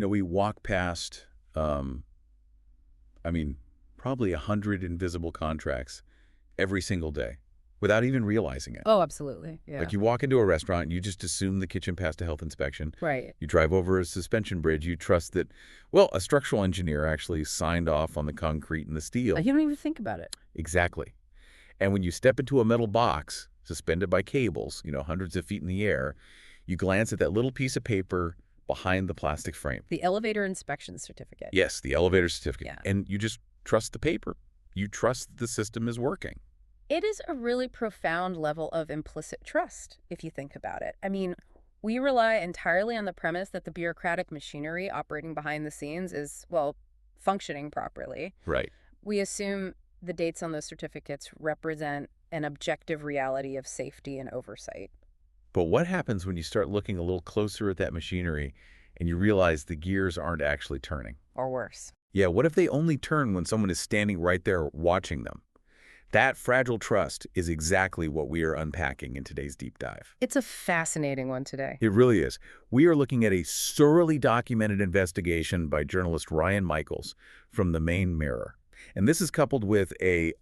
We walk past, I mean, probably 100 invisible contracts every single day without even realizing it. Oh, absolutely. Yeah. Like you walk into a restaurant and you just assume the kitchen passed a health inspection. Right. You drive over a suspension bridge. You trust that, well, a structural engineer actually signed off on the concrete and the steel. You don't even think about it. Exactly. And when you step into a metal box suspended by cables, hundreds of feet in the air, you glance at that little piece of paper behind the plastic frame. The elevator inspection certificate. Yes, the elevator certificate. Yeah. And you just trust the paper. You trust the system is working. It is a really profound level of implicit trust, if you think about it. I mean, we rely entirely on the premise that the bureaucratic machinery operating behind the scenes is, well, functioning properly. Right. We assume the dates on those certificates represent an objective reality of safety and oversight. But what happens when you start looking a little closer at that machinery and you realize the gears aren't actually turning? Or worse. Yeah, what if they only turn when someone is standing right there watching them? That fragile trust is exactly what we are unpacking in today's deep dive. It's a fascinating one today. It really is. We are looking at a thoroughly documented investigation by journalist Ryan Michaels from the Maine Mirror. And this is coupled with a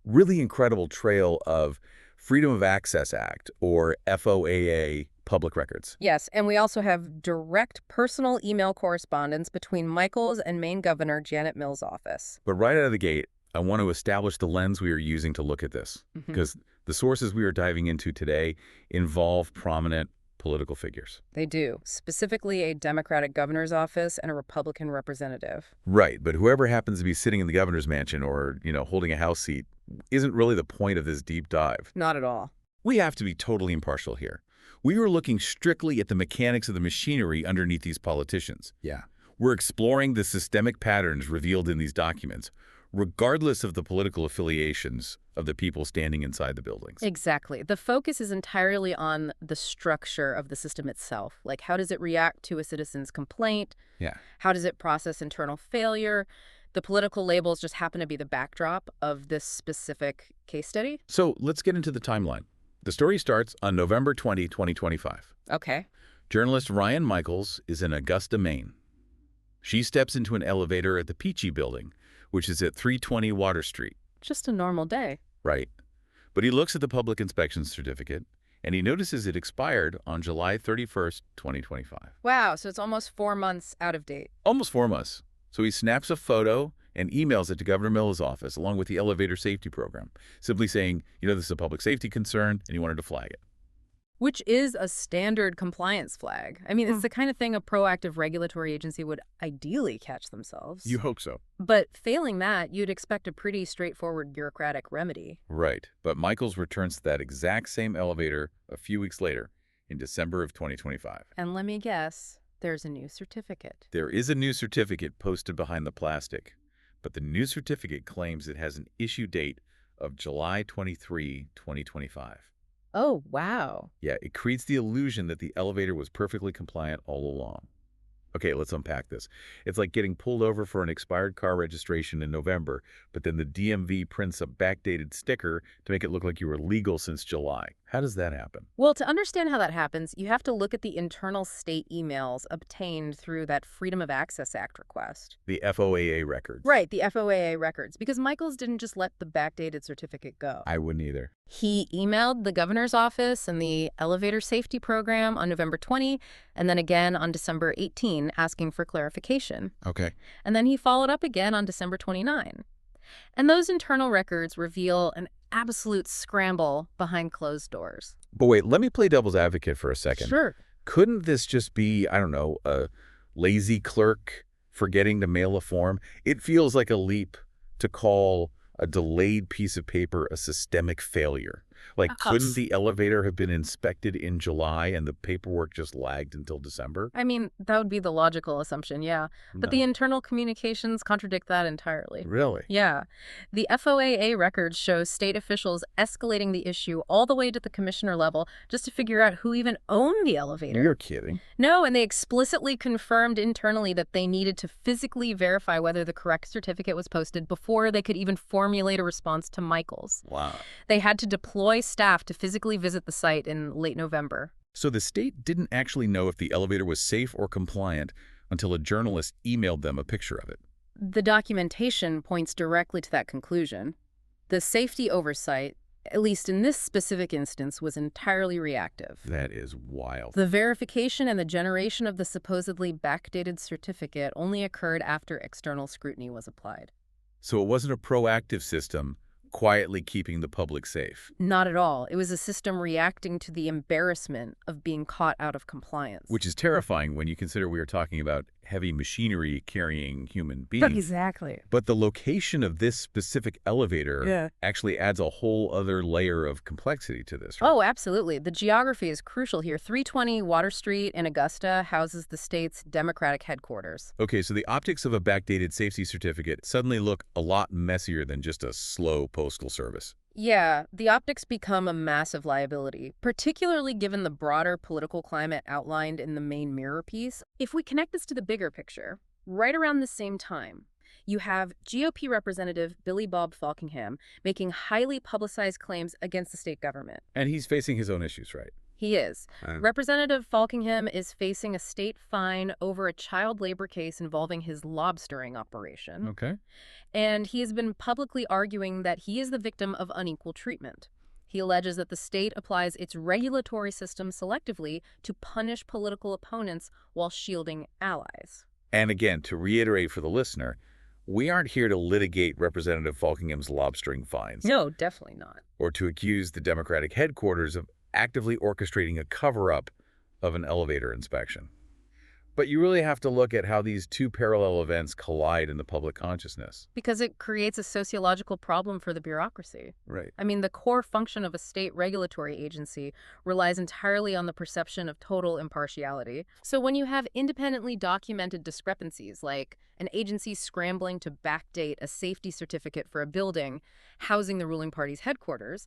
really incredible trail of Freedom of Access Act, or FOAA, public records. Yes, and we also have direct personal email correspondence between Michaels and Maine Governor Janet Mills' office. But right out of the gate, I want to establish the lens we are using to look at this, because the sources we are diving into today involve prominent political figures. They do, specifically a Democratic governor's office and a Republican representative. Right, but whoever happens to be sitting in the governor's mansion or, holding a House seat isn't really the point of this deep dive. Not at all. We have to be totally impartial here. We are looking strictly at the mechanics of the machinery underneath these politicians. Yeah. We're exploring the systemic patterns revealed in these documents, regardless of the political affiliations of the people standing inside the buildings. Exactly. The focus is entirely on the structure of the system itself. Like, how does it react to a citizen's complaint? Yeah. How does it process internal failure? The political labels just happen to be the backdrop of this specific case study. So let's get into the timeline. The story starts on November 20, 2025. Okay. Journalist Ryan Michaels is in Augusta, Maine. She steps into an elevator at the Peachy Building, which is at 320 Water Street. Just a normal day. Right. But he looks at the public inspection certificate, and he notices it expired on July 31st, 2025. Wow, so it's almost 4 months out of date. Almost 4 months. So he snaps a photo and emails it to Governor Mills' office, along with the elevator safety program, simply saying, this is a public safety concern, and he wanted to flag it. Which is a standard compliance flag. I mean, it's the kind of thing a proactive regulatory agency would ideally catch themselves. You hope so. But failing that, you'd expect a pretty straightforward bureaucratic remedy. Right. But Michaels returns to that exact same elevator a few weeks later, in December of 2025. And let me guess, there's a new certificate. There is a new certificate posted behind the plastic, but the new certificate claims it has an issue date of July 23, 2025. Oh, wow. Yeah, it creates the illusion that the elevator was perfectly compliant all along. Okay, let's unpack this. It's like getting pulled over for an expired car registration in November, but then the DMV prints a backdated sticker to make it look like you were legal since July. How does that happen? Well, to understand how that happens, you have to look at the internal state emails obtained through that Freedom of Access Act request. The FOAA records. Right, the FOAA records, because Michaels didn't just let the backdated certificate go. I wouldn't either. He emailed the governor's office and the elevator safety program on November 20, and then again on December 18, asking for clarification. Okay. And then he followed up again on December 29. And those internal records reveal an absolute scramble behind closed doors. But wait, let me play devil's advocate for a second. Sure. Couldn't this just be, I don't know, a lazy clerk forgetting to mail a form? It feels like a leap to call a delayed piece of paper a systemic failure. Like, couldn't the elevator have been inspected in July and the paperwork just lagged until December? I mean, that would be the logical assumption, yeah. But the internal communications contradict that entirely. Really? Yeah. The FOAA records show state officials escalating the issue all the way to the commissioner level just to figure out who even owned the elevator. You're kidding. No, and they explicitly confirmed internally that they needed to physically verify whether the correct certificate was posted before they could even formulate a response to Michaels. Wow. They had to deploy staff to physically visit the site in late November. So the state didn't actually know if the elevator was safe or compliant until a journalist emailed them a picture of it. The documentation points directly to that conclusion. The safety oversight, at least in this specific instance, was entirely reactive. That is wild. The verification and the generation of the supposedly backdated certificate only occurred after external scrutiny was applied. So it wasn't a proactive system quietly keeping the public safe. Not at all. It was a system reacting to the embarrassment of being caught out of compliance. Which is terrifying when you consider we are talking about heavy machinery carrying human beings. Exactly. But the location of this specific elevator actually adds a whole other layer of complexity to this, right? Oh, absolutely. The geography is crucial here. 320 Water Street in Augusta houses the state's Democratic headquarters. Okay, so the optics of a backdated safety certificate suddenly look a lot messier than just a slow postal service. Yeah, the optics become a massive liability, particularly given the broader political climate outlined in the Maine Mirror piece. If we connect this to the bigger picture, right around the same time, you have GOP Representative Billy Bob Falkingham making highly publicized claims against the state government. And he's facing his own issues, right? He is. Representative Falkingham is facing a state fine over a child labor case involving his lobstering operation. Okay. And he has been publicly arguing that he is the victim of unequal treatment. He alleges that the state applies its regulatory system selectively to punish political opponents while shielding allies. And again, to reiterate for the listener, we aren't here to litigate Representative Falkingham's lobstering fines. No, definitely not. Or to accuse the Democratic headquarters of actively orchestrating a cover-up of an elevator inspection. But you really have to look at how these two parallel events collide in the public consciousness. Because it creates a sociological problem for the bureaucracy. Right. I mean, the core function of a state regulatory agency relies entirely on the perception of total impartiality. So when you have independently documented discrepancies, like an agency scrambling to backdate a safety certificate for a building housing the ruling party's headquarters,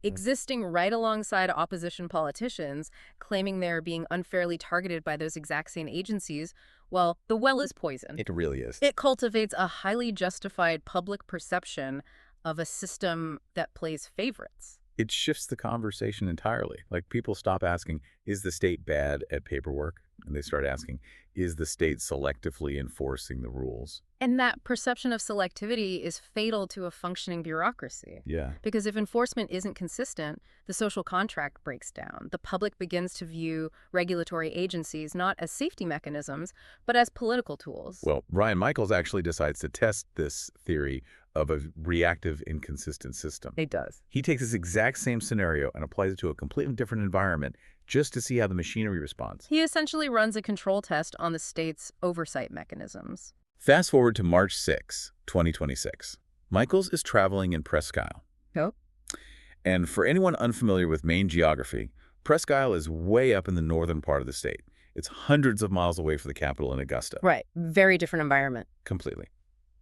existing right alongside opposition politicians claiming they're being unfairly targeted by those exact same agencies, well, the well is poison. It really is. It cultivates a highly justified public perception of a system that plays favorites. It shifts the conversation entirely. Like, people stop asking, is the state bad at paperwork? And they start asking, is the state selectively enforcing the rules? And that perception of selectivity is fatal to a functioning bureaucracy. Yeah. Because if enforcement isn't consistent, the social contract breaks down. The public begins to view regulatory agencies not as safety mechanisms, but as political tools. Well, Ryan Michaels actually decides to test this theory of a reactive, inconsistent system. It does. He takes this exact same scenario and applies it to a completely different environment just to see how the machinery responds. He essentially runs a control test on the state's oversight mechanisms. Fast forward to March 6, 2026. Michaels is traveling in Presque Isle. Yep. And for anyone unfamiliar with Maine geography, Presque Isle is way up in the northern part of the state. It's hundreds of miles away from the capital in Augusta. Right. Very different environment. Completely.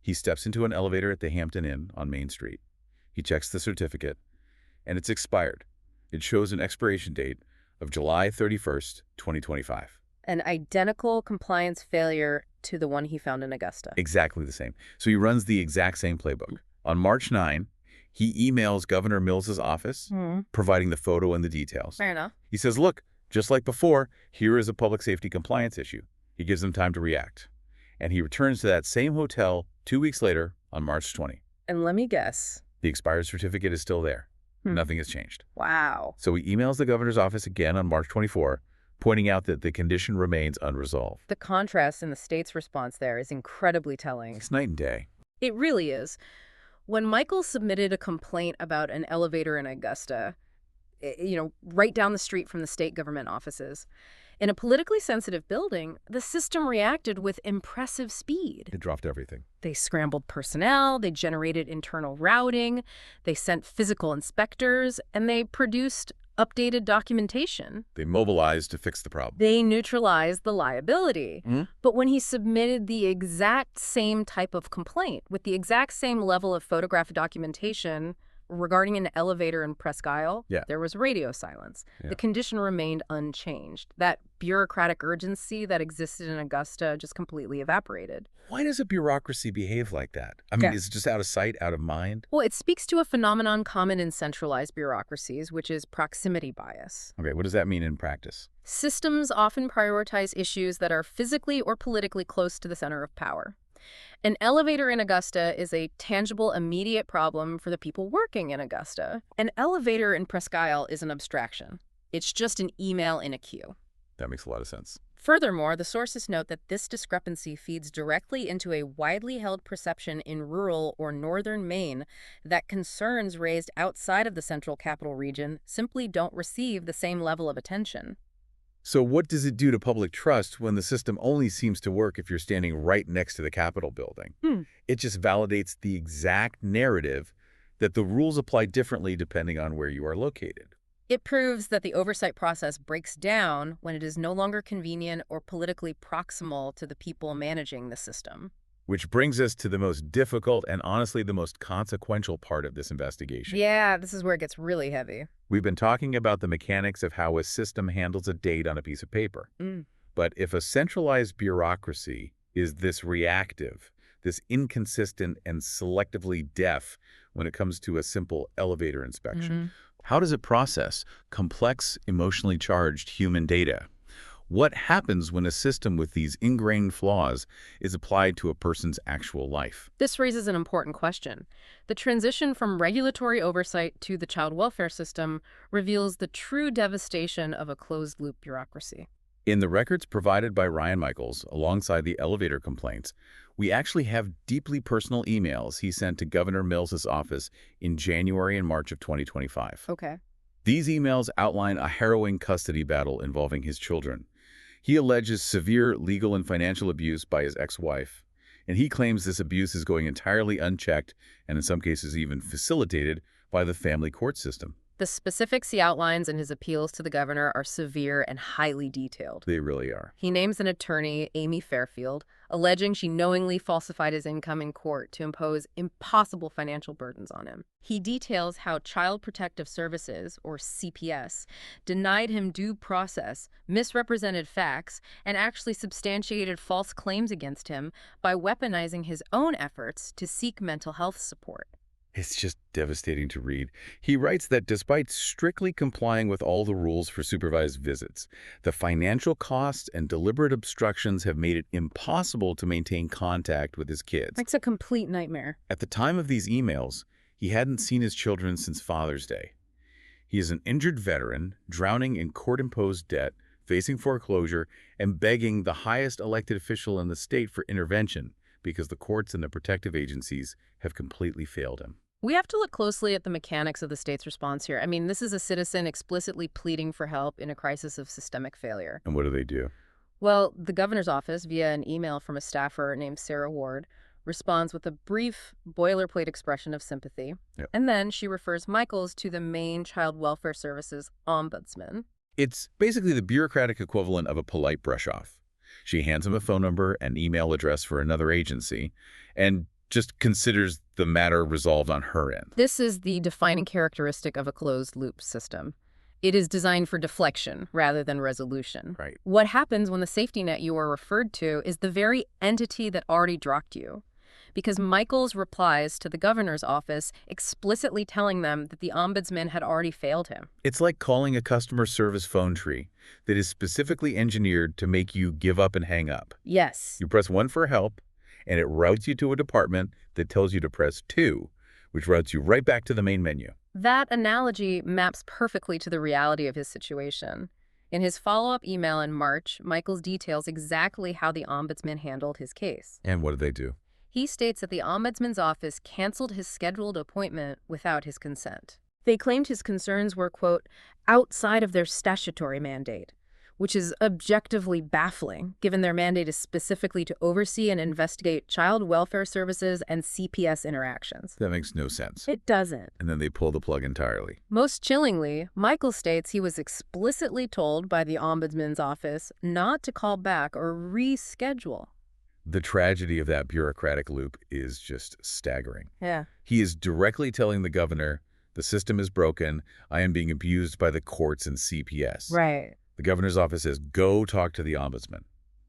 He steps into an elevator at the Hampton Inn on Main Street. He checks the certificate, and it's expired. It shows an expiration date of July 31st, 2025. An identical compliance failure to the one he found in Augusta. Exactly the same. So he runs the exact same playbook. On March 9, he emails Governor Mills's office, providing the photo and the details. Fair enough. He says, look, just like before, here is a public safety compliance issue. He gives them time to react. And he returns to that same hotel 2 weeks later on March 20. And let me guess. The expired certificate is still there. Nothing has changed. Wow. So he emails the governor's office again on March 24, pointing out that the condition remains unresolved. The contrast in the state's response there is incredibly telling. It's night and day. It really is. When Michael submitted a complaint about an elevator in Augusta, right down the street from the state government offices, in a politically sensitive building, the system reacted with impressive speed. It dropped everything. They scrambled personnel, they generated internal routing, they sent physical inspectors, and they produced updated documentation. They mobilized to fix the problem. They neutralized the liability. But when he submitted the exact same type of complaint with the exact same level of photographic documentation, regarding an elevator in Presque Isle, Yeah. there was radio silence. Yeah. The condition remained unchanged. That bureaucratic urgency that existed in Augusta just completely evaporated. Why does a bureaucracy behave like that? I mean, is it just out of sight, out of mind? Well, it speaks to a phenomenon common in centralized bureaucracies, which is proximity bias. Okay, what does that mean in practice? Systems often prioritize issues that are physically or politically close to the center of power. An elevator in Augusta is a tangible, immediate problem for the people working in Augusta. An elevator in Presque Isle is an abstraction. It's just an email in a queue. That makes a lot of sense. Furthermore, the sources note that this discrepancy feeds directly into a widely held perception in rural or northern Maine that concerns raised outside of the central capital region simply don't receive the same level of attention. So what does it do to public trust when the system only seems to work if you're standing right next to the Capitol building? It just validates the exact narrative that the rules apply differently depending on where you are located. It proves that the oversight process breaks down when it is no longer convenient or politically proximal to the people managing the system. Which brings us to the most difficult and honestly the most consequential part of this investigation. Yeah, this is where it gets really heavy. We've been talking about the mechanics of how a system handles a date on a piece of paper. But if a centralized bureaucracy is this reactive, this inconsistent and selectively deaf when it comes to a simple elevator inspection, how does it process complex, emotionally charged human data? What happens when a system with these ingrained flaws is applied to a person's actual life? This raises an important question. The transition from regulatory oversight to the child welfare system reveals the true devastation of a closed-loop bureaucracy. In the records provided by Ryan Michaels, alongside the elevator complaints, we actually have deeply personal emails he sent to Governor Mills's office in January and March of 2025. Okay. These emails outline a harrowing custody battle involving his children. He alleges severe legal and financial abuse by his ex-wife, and he claims this abuse is going entirely unchecked and in some cases even facilitated by the family court system. The specifics he outlines in his appeals to the governor are severe and highly detailed. They really are. He names an attorney, Amy Fairfield, alleging she knowingly falsified his income in court to impose impossible financial burdens on him. He details how Child Protective Services, or CPS, denied him due process, misrepresented facts, and actually substantiated false claims against him by weaponizing his own efforts to seek mental health support. It's just devastating to read. He writes that despite strictly complying with all the rules for supervised visits, the financial costs and deliberate obstructions have made it impossible to maintain contact with his kids. It's a complete nightmare. At the time of these emails, he hadn't seen his children since Father's Day. He is an injured veteran, drowning in court-imposed debt, facing foreclosure, and begging the highest elected official in the state for intervention because the courts and the protective agencies have completely failed him. We have to look closely at the mechanics of the state's response here. I mean, this is a citizen explicitly pleading for help in a crisis of systemic failure. And what do they do? Well, the governor's office, via an email from a staffer named Sarah Ward, responds with a brief boilerplate expression of sympathy. Yep. And then she refers Michaels to the Maine Child Welfare Services ombudsman. It's basically the bureaucratic equivalent of a polite brush-off. She hands him a phone number and email address for another agency and just considers the matter resolved on her end. This is the defining characteristic of a closed-loop system. It is designed for deflection rather than resolution. Right. What happens when the safety net you are referred to is the very entity that already dropped you? Because Michaels replies to the governor's office explicitly telling them that the ombudsman had already failed him. It's like calling a customer service phone tree that is specifically engineered to make you give up and hang up. Yes. You press 1 for help, and it routes you to a department that tells you to press 2, which routes you right back to the main menu. That analogy maps perfectly to the reality of his situation. In his follow-up email in March, Michaels details exactly how the ombudsman handled his case. And what did they do? He states that the ombudsman's office canceled his scheduled appointment without his consent. They claimed his concerns were, quote, outside of their statutory mandate, which is objectively baffling, given their mandate is specifically to oversee and investigate child welfare services and CPS interactions. That makes no sense. It doesn't. And then they pull the plug entirely. Most chillingly, Michael states he was explicitly told by the ombudsman's office not to call back or reschedule. The tragedy of that bureaucratic loop is just staggering. Yeah. He is directly telling the governor The system is broken. I am being abused by the courts and CPS. Right. The governor's office says, go talk to the ombudsman.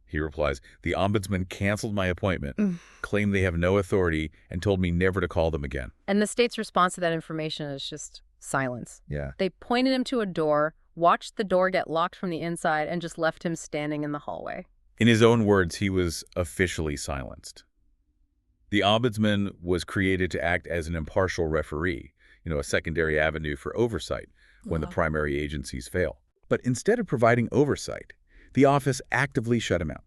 He replies, the ombudsman canceled my appointment, Mm. claimed they have no authority, and told me never to call them again. And the state's response to that information is just silence. Yeah. They pointed him to a door, watched the door get locked from the inside, and just left him standing in the hallway. In his own words, he was officially silenced. The ombudsman was created to act as an impartial referee, a secondary avenue for oversight when the primary agencies fail. But instead of providing oversight, the office actively shut him out.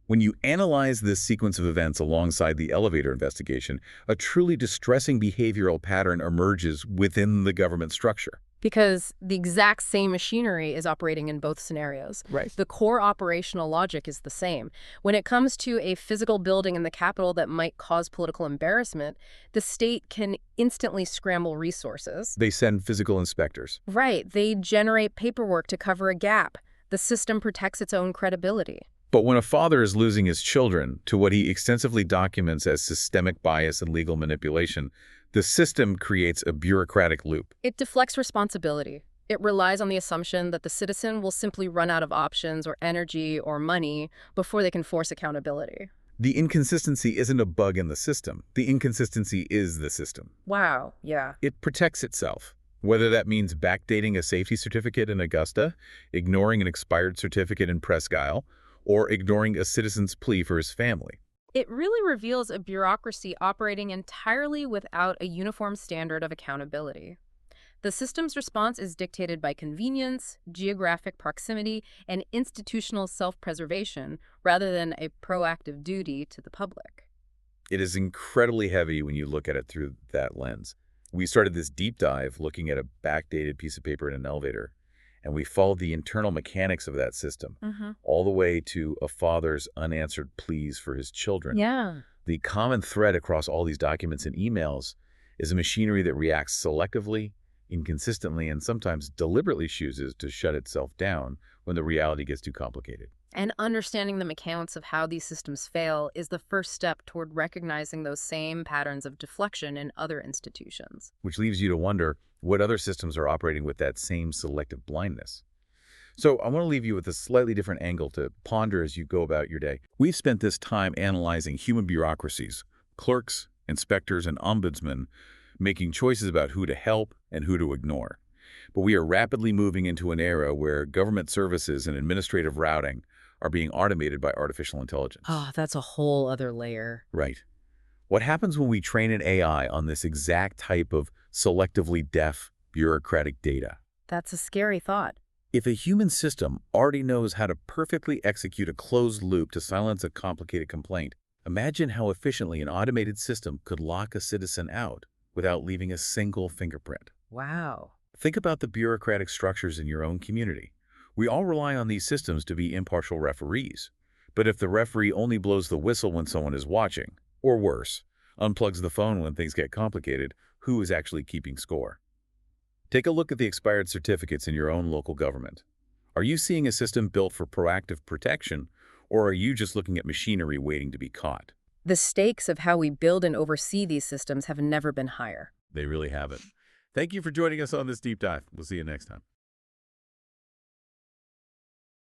When you analyze this sequence of events alongside the elevator investigation, a truly distressing behavioral pattern emerges within the government structure. Because the exact same machinery is operating in both scenarios. Right. The core operational logic is the same. When it comes to a physical building in the Capitol that might cause political embarrassment, the state can instantly scramble resources. They send physical inspectors. Right. They generate paperwork to cover a gap. The system protects its own credibility. But when a father is losing his children to what he extensively documents as systemic bias and legal manipulation, the system creates a bureaucratic loop. It deflects responsibility. It relies on the assumption that the citizen will simply run out of options or energy or money before they can force accountability. The inconsistency isn't a bug in the system. The inconsistency is the system. Wow, yeah. It protects itself, whether that means backdating a safety certificate in Augusta, ignoring an expired certificate in Presque Isle, or ignoring a citizen's plea for his family. It really reveals a bureaucracy operating entirely without a uniform standard of accountability. The system's response is dictated by convenience, geographic proximity, and institutional self-preservation rather than a proactive duty to the public. It is incredibly heavy when you look at it through that lens. We started this deep dive looking at a backdated piece of paper in an elevator, and we followed the internal mechanics of that system, all the way to a father's unanswered pleas for his children. Yeah. The common thread across all these documents and emails is a machinery that reacts selectively, inconsistently, and sometimes deliberately chooses to shut itself down when the reality gets too complicated. And understanding the mechanics of how these systems fail is the first step toward recognizing those same patterns of deflection in other institutions. Which leaves you to wonder what other systems are operating with that same selective blindness. So I want to leave you with a slightly different angle to ponder as you go about your day. We've spent this time analyzing human bureaucracies, clerks, inspectors, and ombudsmen, making choices about who to help and who to ignore. But we are rapidly moving into an era where government services and administrative routing are being automated by artificial intelligence. Oh, that's a whole other layer. Right. What happens when we train an AI on this exact type of selectively deaf bureaucratic data? That's a scary thought. If a human system already knows how to perfectly execute a closed loop to silence a complicated complaint, imagine how efficiently an automated system could lock a citizen out without leaving a single fingerprint. Wow. Think about the bureaucratic structures in your own community. We all rely on these systems to be impartial referees. But if the referee only blows the whistle when someone is watching, or worse, unplugs the phone when things get complicated, who is actually keeping score? Take a look at the expired certificates in your own local government. Are you seeing a system built for proactive protection, or are you just looking at machinery waiting to be caught? The stakes of how we build and oversee these systems have never been higher. They really haven't. Thank you for joining us on this deep dive. We'll see you next time.